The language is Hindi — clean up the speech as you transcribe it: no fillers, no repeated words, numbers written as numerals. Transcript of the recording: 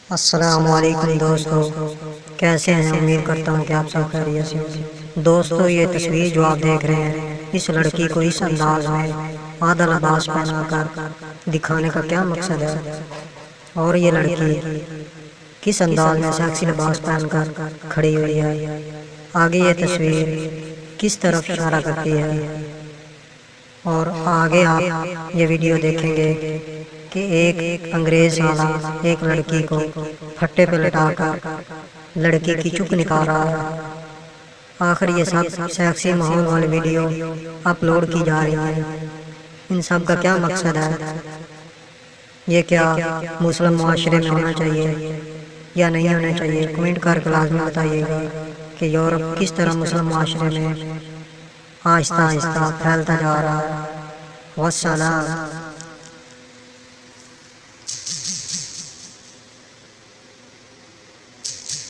अस्सलामुअलैकुम दोस्तों, कैसे हैं? उम्मीद करता हूँ कि आप सब खैरियत से होंगे। दोस्तों, ये तस्वीर जो आप देख रहे हैं, इस लड़की को इस अंदाज में आधा लिबास पहनाकर दिखाने का क्या मकसद है? और ये लड़की किस अंदाज में सेक्सी लिबास पहनकर खड़ी हुई है? आगे ये तस्वीर किस तरफ इशारा करती है? और आगे आप ये वीडियो देखेंगे कि एक अंग्रेज साला एक लड़की को फट्टे पे लटाकर लड़की की चुप निकाल रहा है। आखिर ये सब सेक्सी माहौल वाली वीडियो अपलोड की जा रही है, इन सब का क्या मकसद है? ये क्या मुस्लिम माशरे में होना चाहिए या नहीं होना चाहिए? कमेंट करके लाजमी बताइएगा कि यूरोप किस तरह मुस्लिम माशरे में आहिस्ता आहिस्ता फैलता जा रहा है। वस्सलाम।